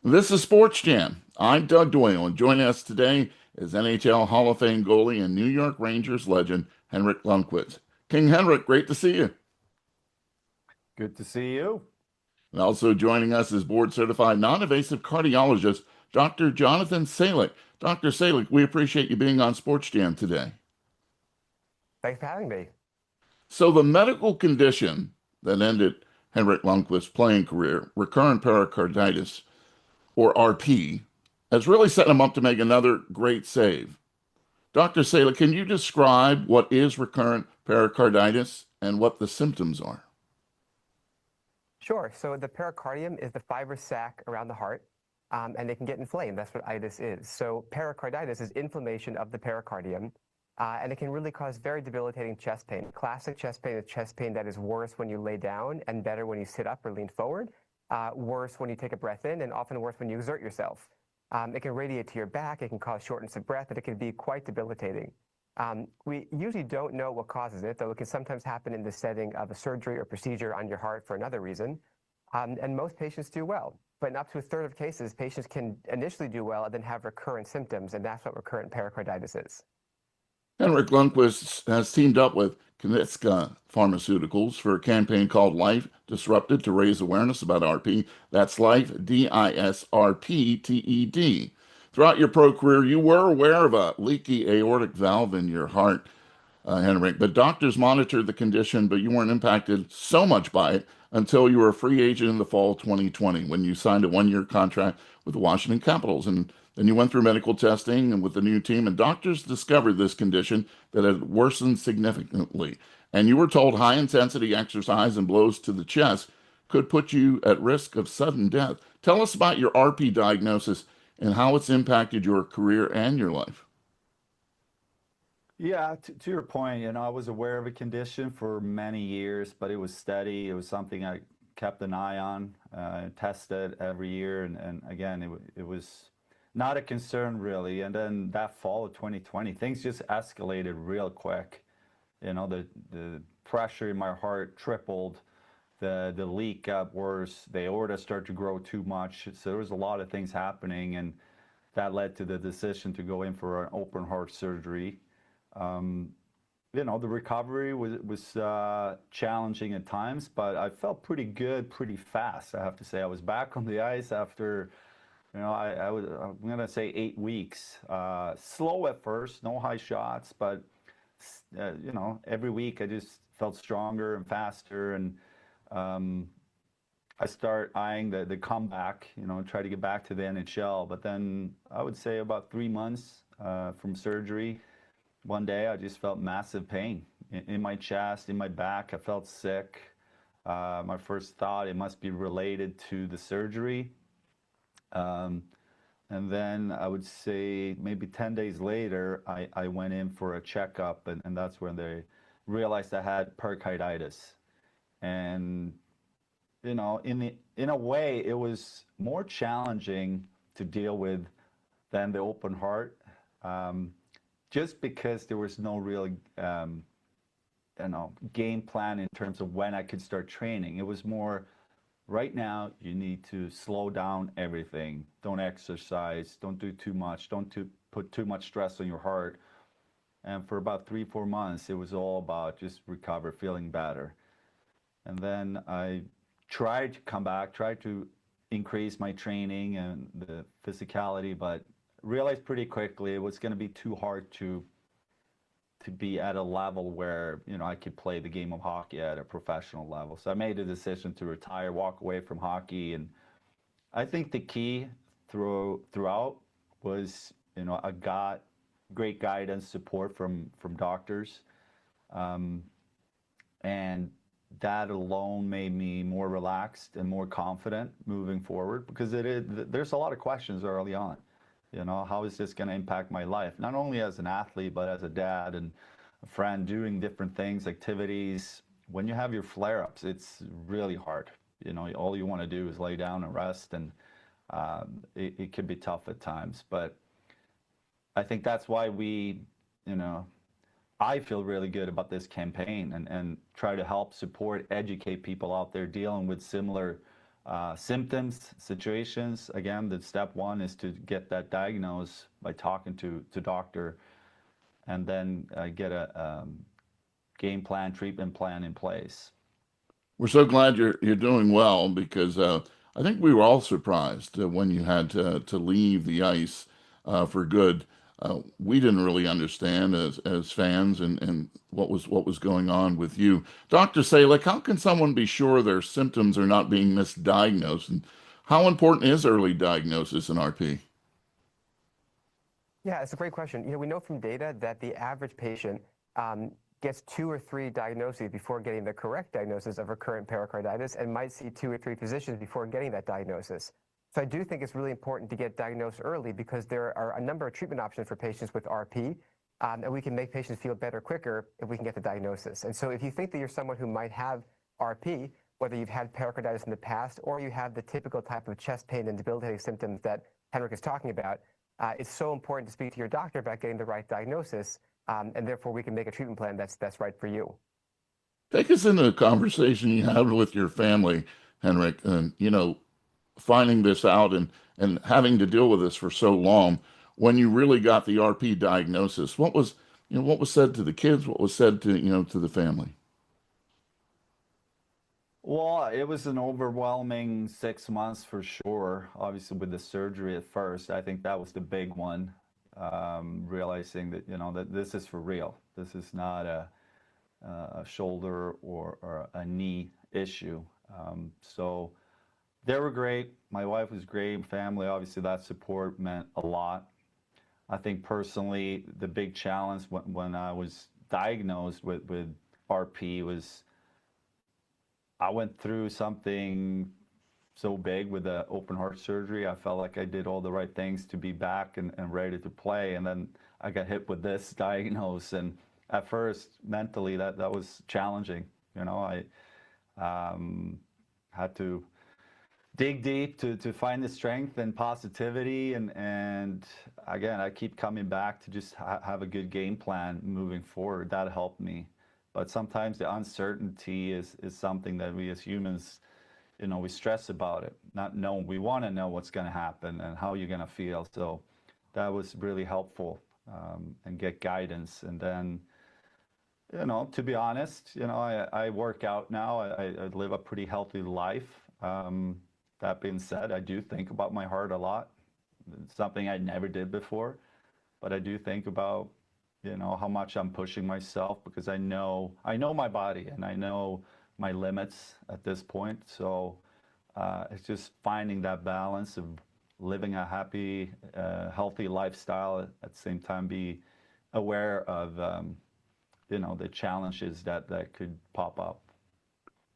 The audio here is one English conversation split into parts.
This is SportsJam. I'm Doug Doyle, and joining us today is NHL Hall of Fame goalie and New York Rangers legend Henrik Lundqvist. King Henrik, great to see you. Good to see you. And also joining us is board certified non-invasive cardiologist Dr. Jonathan Salik. Dr. Salik, we appreciate you being on SportsJam today. Thanks for having me. So, the medical condition that ended Henrik Lundqvist's playing career, recurrent pericarditis, or RP, has really set him up to make another great save. Dr. Sala, can you describe what is recurrent pericarditis and what the symptoms are? Sure. So the pericardium is the fibrous sac around the heart, and it can get inflamed. That's what itis is. So pericarditis is inflammation of the pericardium, and it can really cause very debilitating chest pain. Classic chest pain is chest pain that is worse when you lay down and better when you sit up or lean forward, worse when you take a breath in, and often worse when you exert yourself. It can radiate to your back, it can cause shortness of breath, and it can be quite debilitating. We usually don't know what causes it, though it can sometimes happen in the setting of a surgery or procedure on your heart for another reason. And most patients do well. But in up to a third of cases, patients can initially do well and then have recurrent symptoms, and that's what recurrent pericarditis is. Henrik Lundqvist has teamed up with Kinetica Pharmaceuticals for a campaign called Life Disrupted to raise awareness about RP. That's Life, DISRPTED. Throughout your pro career, you were aware of a leaky aortic valve in your heart, Henrik, but doctors monitored the condition, but you weren't impacted so much by it until you were a free agent in the fall of 2020 when you signed a one-year contract with the Washington Capitals. And then you went through medical testing and with the new team, and doctors discovered this condition that had worsened significantly. And you were told high intensity exercise and blows to the chest could put you at risk of sudden death. Tell us about your RP diagnosis and how it's impacted your career and your life. Yeah, to your point, I was aware of a condition for many years, but it was steady. It was something I kept an eye on, tested every year, and again, it was not a concern really. And then that fall of 2020, things just escalated real quick. The pressure in my heart tripled, the leak got worse, the aorta started to grow too much. So there was a lot of things happening, and that led to the decision to go in for an open heart surgery. The recovery was challenging at times, but I felt pretty good, pretty fast. I have to say, I was back on the ice after, I'm gonna say 8 weeks. Slow at first, no high shots, but every week I just felt stronger and faster, and I start eyeing the comeback, try to get back to the NHL. But then I would say about 3 months from surgery. One day I just felt massive pain in my chest, in my back. I felt sick. My first thought, it must be related to the surgery. And then I would say maybe 10 days later, I went in for a checkup, and that's when they realized I had pericarditis. And, in a way, it was more challenging to deal with than the open heart. Just because there was no real, game plan in terms of when I could start training. It was more, right now, you need to slow down everything. Don't exercise, don't do too much, put too much stress on your heart. And for about 3, 4 months, it was all about just recover, feeling better. And then I tried to come back, tried to increase my training and the physicality, but realized pretty quickly it was going to be too hard to be at a level where I could play the game of hockey at a professional level. So I made a decision to retire, walk away from hockey, and I think the key throughout was I got great guidance, support from doctors, and that alone made me more relaxed and more confident moving forward, because there's a lot of questions early on. How is this going to impact my life? Not only as an athlete, but as a dad and a friend, doing different things, activities. When you have your flare-ups, it's really hard. All you want to do is lay down and rest, and it can be tough at times. But I think that's why I feel really good about this campaign, and try to help support, educate people out there dealing with similar symptoms, situations. Again, the step one is to get that diagnosed by talking to doctor, and then get a game plan, treatment plan in place. We're so glad you're doing well because I think we were all surprised when you had to leave the ice for good. We didn't really understand as fans and what was going on with you. Dr. Salik, how can someone be sure their symptoms are not being misdiagnosed? And how important is early diagnosis in RP? Yeah, it's a great question. We know from data that the average patient gets 2 or 3 diagnoses before getting the correct diagnosis of recurrent pericarditis, and might see 2 or 3 physicians before getting that diagnosis. So I do think it's really important to get diagnosed early, because there are a number of treatment options for patients with RP, and we can make patients feel better quicker if we can get the diagnosis. And so if you think that you're someone who might have RP, whether you've had pericarditis in the past or you have the typical type of chest pain and debilitating symptoms that Henrik is talking about, it's so important to speak to your doctor about getting the right diagnosis, and therefore we can make a treatment plan that's right for you. Take us into a conversation you had with your family, Henrik, and finding this out and having to deal with this for so long. When you really got the RP diagnosis, what was said to the kids? What was said to the family? Well, it was an overwhelming 6 months for sure. Obviously, with the surgery at first, I think that was the big one. Realizing that that this is for real. This is not a shoulder or a knee issue. So they were great. My wife was great. Family, obviously, that support meant a lot. I think personally, the big challenge when I was diagnosed with RP was I went through something so big with the open heart surgery. I felt like I did all the right things to be back and ready to play. And then I got hit with this diagnosis. And at first, mentally, that was challenging. I had to dig deep to find the strength and positivity. And again, I keep coming back to just have a good game plan moving forward. That helped me. But sometimes the uncertainty is something that we as humans, we stress about it, not knowing. We want to know what's going to happen and how you're going to feel. So that was really helpful, and get guidance. And then, to be honest, I work out now. I live a pretty healthy life. That being said, I do think about my heart a lot. It's something I never did before, but I do think about how much I'm pushing myself, because I know my body and I know my limits at this point. So it's just finding that balance of living a happy, healthy lifestyle, at the same time be aware of the challenges that could pop up.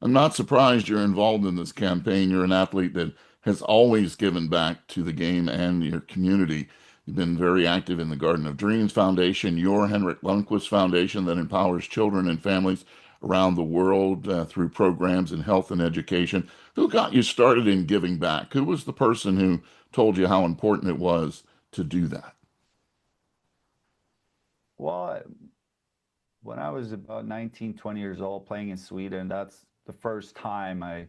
I'm not surprised you're involved in this campaign. You're an athlete that has always given back to the game and your community. You've been very active in the Garden of Dreams Foundation, your Henrik Lundqvist Foundation that empowers children and families around the world through programs in health and education. Who got you started in giving back? Who was the person who told you how important it was to do that? Well, when I was about 19, 20 years old, playing in Sweden, that's the first time I,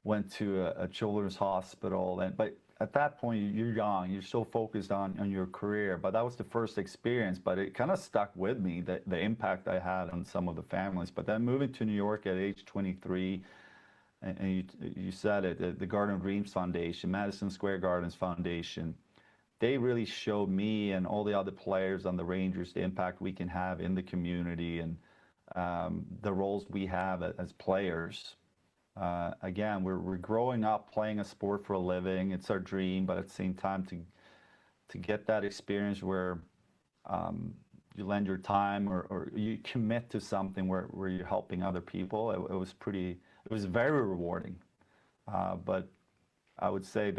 went to a children's hospital. But at that point, you're young, you're so focused on your career. But that was the first experience. But it kind of stuck with me, the impact I had on some of the families. But then moving to New York at age 23, and you said it, the Garden of Dreams Foundation, Madison Square Gardens Foundation, they really showed me and all the other players on the Rangers the impact we can have in the community, and the roles we have as players. Again, we're growing up playing a sport for a living. It's our dream, but at the same time, to get that experience where you lend your time or you commit to something where you're helping other people, it was very rewarding. But I would say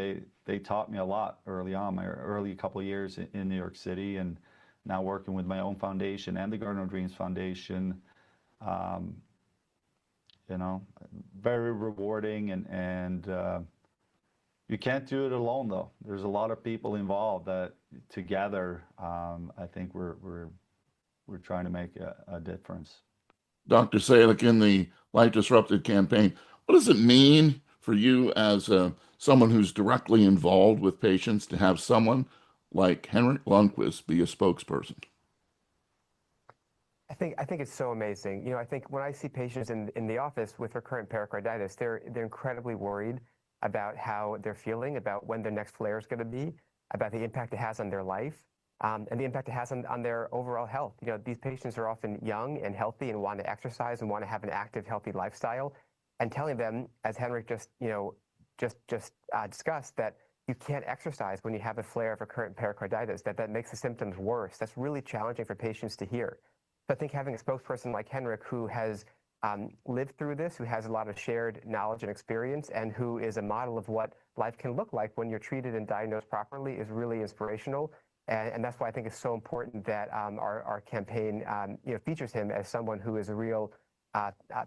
they taught me a lot early on, my early couple of years in New York City, and now working with my own foundation and the Garden of Dreams Foundation. Very rewarding, and you can't do it alone though. There's a lot of people involved that together, I think we're trying to make a difference. Dr. Salik, in the Life Disrupted campaign, What does it mean for you as someone who's directly involved with patients to have someone like Henrik Lundqvist be a spokesperson? I think it's so amazing. I think when I see patients in the office with recurrent pericarditis, they're incredibly worried about how they're feeling, about when their next flare is going to be, about the impact it has on their life, and the impact it has on their overall health. These patients are often young and healthy and want to exercise and want to have an active, healthy lifestyle. And telling them, as Henrik just discussed, that you can't exercise when you have a flare of recurrent pericarditis, that makes the symptoms worse. That's really challenging for patients to hear. So I think having a spokesperson like Henrik, who has lived through this, who has a lot of shared knowledge and experience, and who is a model of what life can look like when you're treated and diagnosed properly, is really inspirational. And that's why I think it's so important that our campaign features him as someone who is a real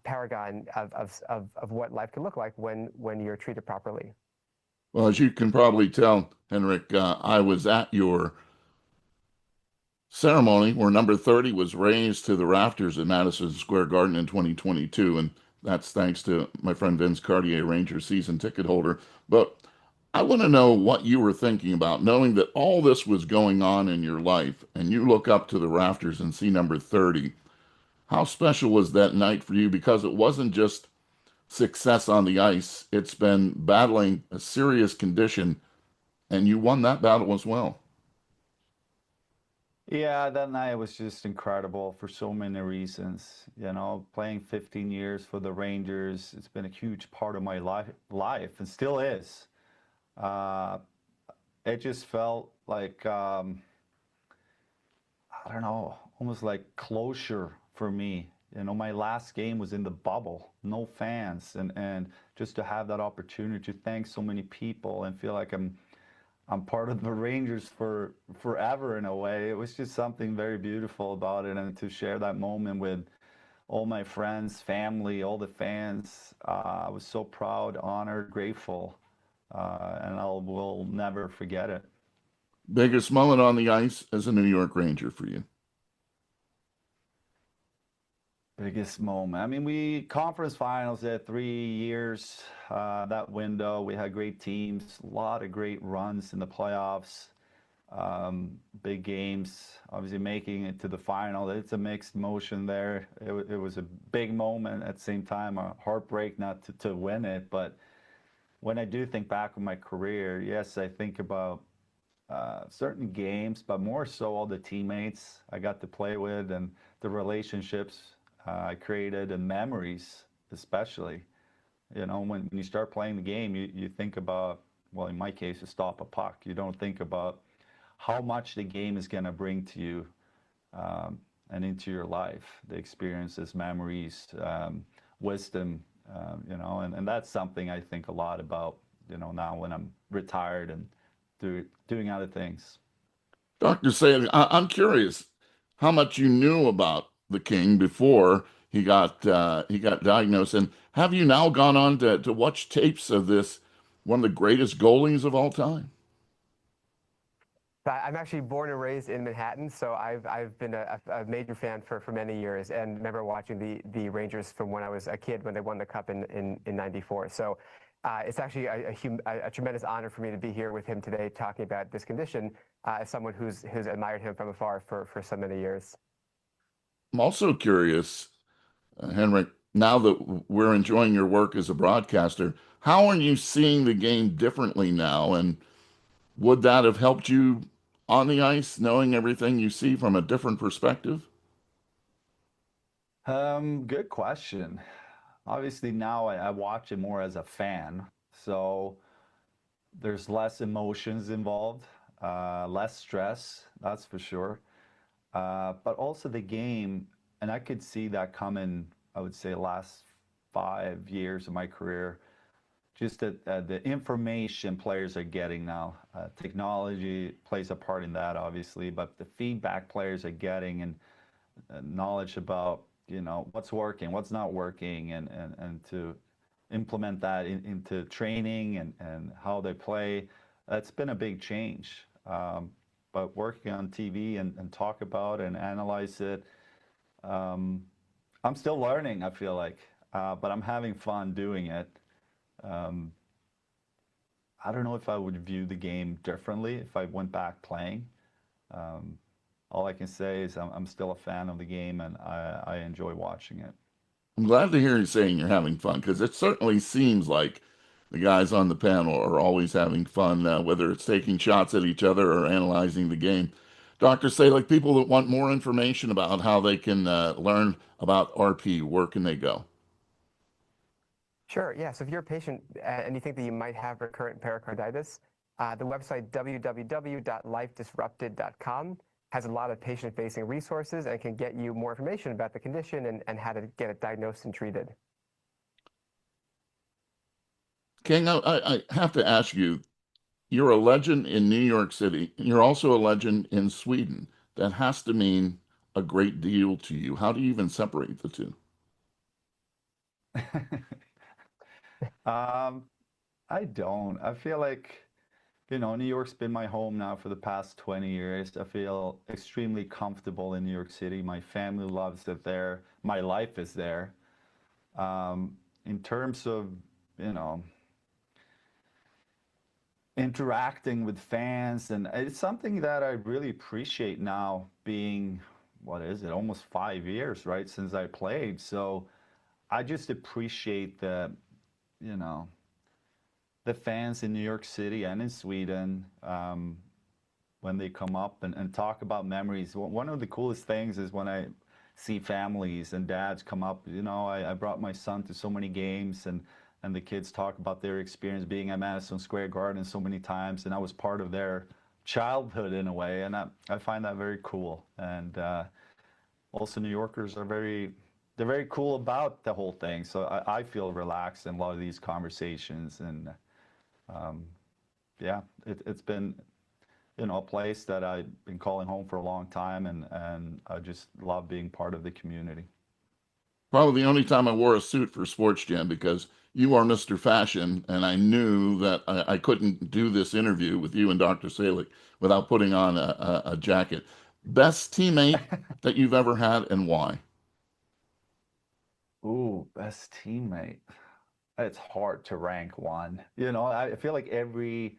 paragon of what life can look like when you're treated properly. Well, as you can probably tell, Henrik, I was at your ceremony where number 30 was raised to the rafters at Madison Square Garden in 2022. And that's thanks to my friend Vince Cartier, Ranger season ticket holder. But I want to know what you were thinking about, knowing that all this was going on in your life, and you look up to the rafters and see number 30. How special was that night for you? Because it wasn't just success on the ice, it's been battling a serious condition, and you won that battle as well. Yeah, that night was just incredible for so many reasons. Playing 15 years for the Rangers, it's been a huge part of my life and still is. Uh, it just felt like, I don't know, almost like closure for me. My last game was in the bubble, no fans, and just to have that opportunity to thank so many people and feel like I'm part of the Rangers for forever in a way. It was just something very beautiful about it, and to share that moment with all my friends, family, all the fans. I was so proud, honored, grateful, and will never forget it. Biggest moment on the ice as a New York Ranger for you? Biggest moment. I mean, we conference finals at 3 years. That window, we had great teams, a lot of great runs in the playoffs, big games. Obviously, making it to the final, it's a mixed emotion there. It was a big moment at the same time, a heartbreak not to win it. But when I do think back on my career, yes, I think about certain games, but more so all the teammates I got to play with and the relationships I created and memories, especially. When you start playing the game, you think about, well, in my case, to stop a puck. You don't think about how much the game is going to bring to you and into your life, the experiences, memories, wisdom, and that's something I think a lot about, now when I'm retired and doing other things. Dr. Salik, I'm curious how much you knew about the King before he got diagnosed, and have you now gone on to watch tapes of this one of the greatest goalies of all time? I'm actually born and raised in Manhattan, so I've been a major fan for many years, and remember watching the Rangers from when I was a kid when they won the Cup in '94. So it's actually a tremendous honor for me to be here with him today, talking about this condition as someone who's admired him from afar for so many years. I'm also curious, Henrik, now that we're enjoying your work as a broadcaster, how are you seeing the game differently now? And would that have helped you on the ice, knowing everything you see from a different perspective? Good question. Obviously, now I watch it more as a fan, so there's less emotions involved, less stress, that's for sure. But also the game, and I could see that coming, I would say, last 5 years of my career. Just that the information players are getting now, technology plays a part in that, obviously, but the feedback players are getting and knowledge about, what's working, what's not working, and to implement that into training and how they play. That's been a big change. But working on TV and talk about and analyze it, I'm still learning, I feel like. but I'm having fun doing it. I don't know if I would view the game differently if I went back playing. Um, all I can say is I'm still a fan of the game, and I enjoy watching it. I'm glad to hear you saying you're having fun because it certainly seems like the guys on the panel are always having fun, whether it's taking shots at each other or analyzing the game. Dr. Salik, people that want more information about how they can learn about RP, where can they go? Sure, yeah. So if you're a patient and you think that you might have recurrent pericarditis, the website www.lifedisrupted.com has a lot of patient-facing resources and can get you more information about the condition and how to get it diagnosed and treated. King, I have to ask you, you're a legend in New York City. You're also a legend in Sweden. That has to mean a great deal to you. How do you even separate the two? Um, I don't. I feel like, New York's been my home now for the past 20 years. I feel extremely comfortable in New York City. My family loves it there. My life is there. In terms of, you know, interacting with fans, and it's something that I really appreciate now being, what is it, almost 5 years, right, since I played. So I just appreciate you know, the fans in New York City and in Sweden, when they come up and talk about memories. One of the coolest things is when I see families and dads come up. I brought my son to so many games, and the kids talk about their experience being at Madison Square Garden so many times, and I was part of their childhood in a way, and I find that very cool. And also, New Yorkers are they're very cool about the whole thing. So I feel relaxed in a lot of these conversations, and um, yeah, it's been a place that I've been calling home for a long time, and I just love being part of the community. Probably the only time I wore a suit for SportsJam because you are Mr. Fashion, and I knew that I couldn't do this interview with you and Dr. Salik without putting on a jacket. Best teammate that you've ever had and why? Ooh, best teammate. It's hard to rank one. I feel like every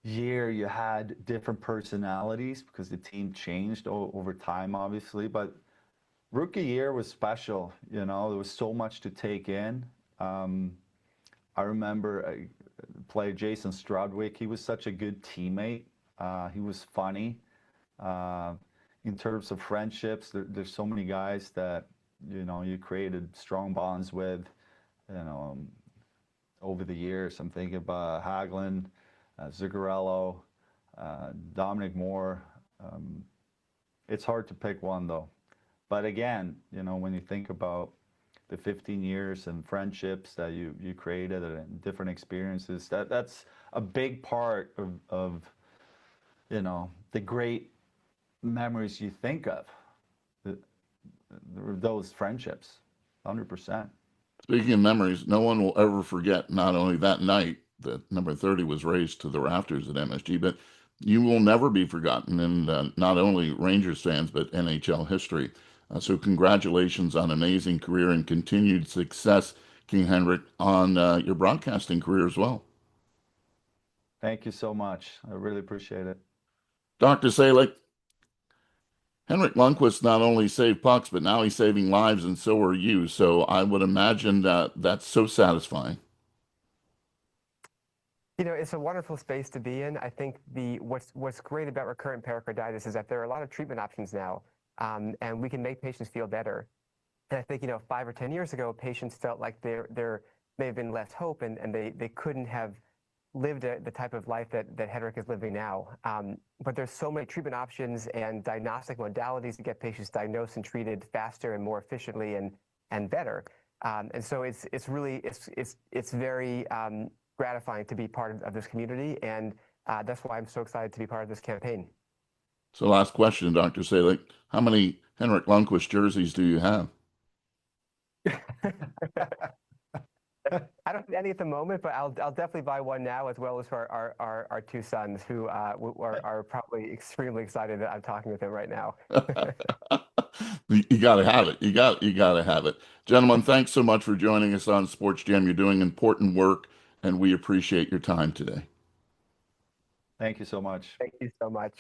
year you had different personalities because the team changed over time, obviously. But rookie year was special. There was so much to take in. Um, I remember player Jason Stradwick. He was such a good teammate. He was funny. Uh, in terms of friendships, there's so many guys that you created strong bonds with. You know, um, Over the years, I'm thinking about Hagelin, Zuccarello, Dominic Moore. Um, it's hard to pick one though. But again, when you think about the 15 years and friendships that you created and different experiences, that's a big part of the great memories you think of, the, those friendships, 100%. Speaking of memories, no one will ever forget not only that night that number 30 was raised to the rafters at MSG, but you will never be forgotten in not only Rangers fans, but NHL history. So congratulations on an amazing career and continued success, King Henrik, on your broadcasting career as well. Thank you so much. I really appreciate it. Dr. Salik, Henrik Lundqvist not only saved pucks, but now he's saving lives, and so are you. So I would imagine that that's so satisfying. It's a wonderful space to be in. I think what's great about recurrent pericarditis is that there are a lot of treatment options now, and we can make patients feel better. And I think 5 or 10 years ago, patients felt like there may have been less hope, and they couldn't have lived the type of life that Henrik is living now. But there's so many treatment options and diagnostic modalities to get patients diagnosed and treated faster and more efficiently and better. And so it's really very gratifying to be part of this community, and that's why I'm so excited to be part of this campaign. So last question, Dr. Salik, how many Henrik Lundqvist jerseys do you have? I don't have any at the moment, but I'll definitely buy one now, as well as for our two sons, who are probably extremely excited that I'm talking with them right now. You got to have it. You got to have it. Gentlemen, thanks so much for joining us on Sports Jam. You're doing important work, and we appreciate your time today. Thank you so much. Thank you so much.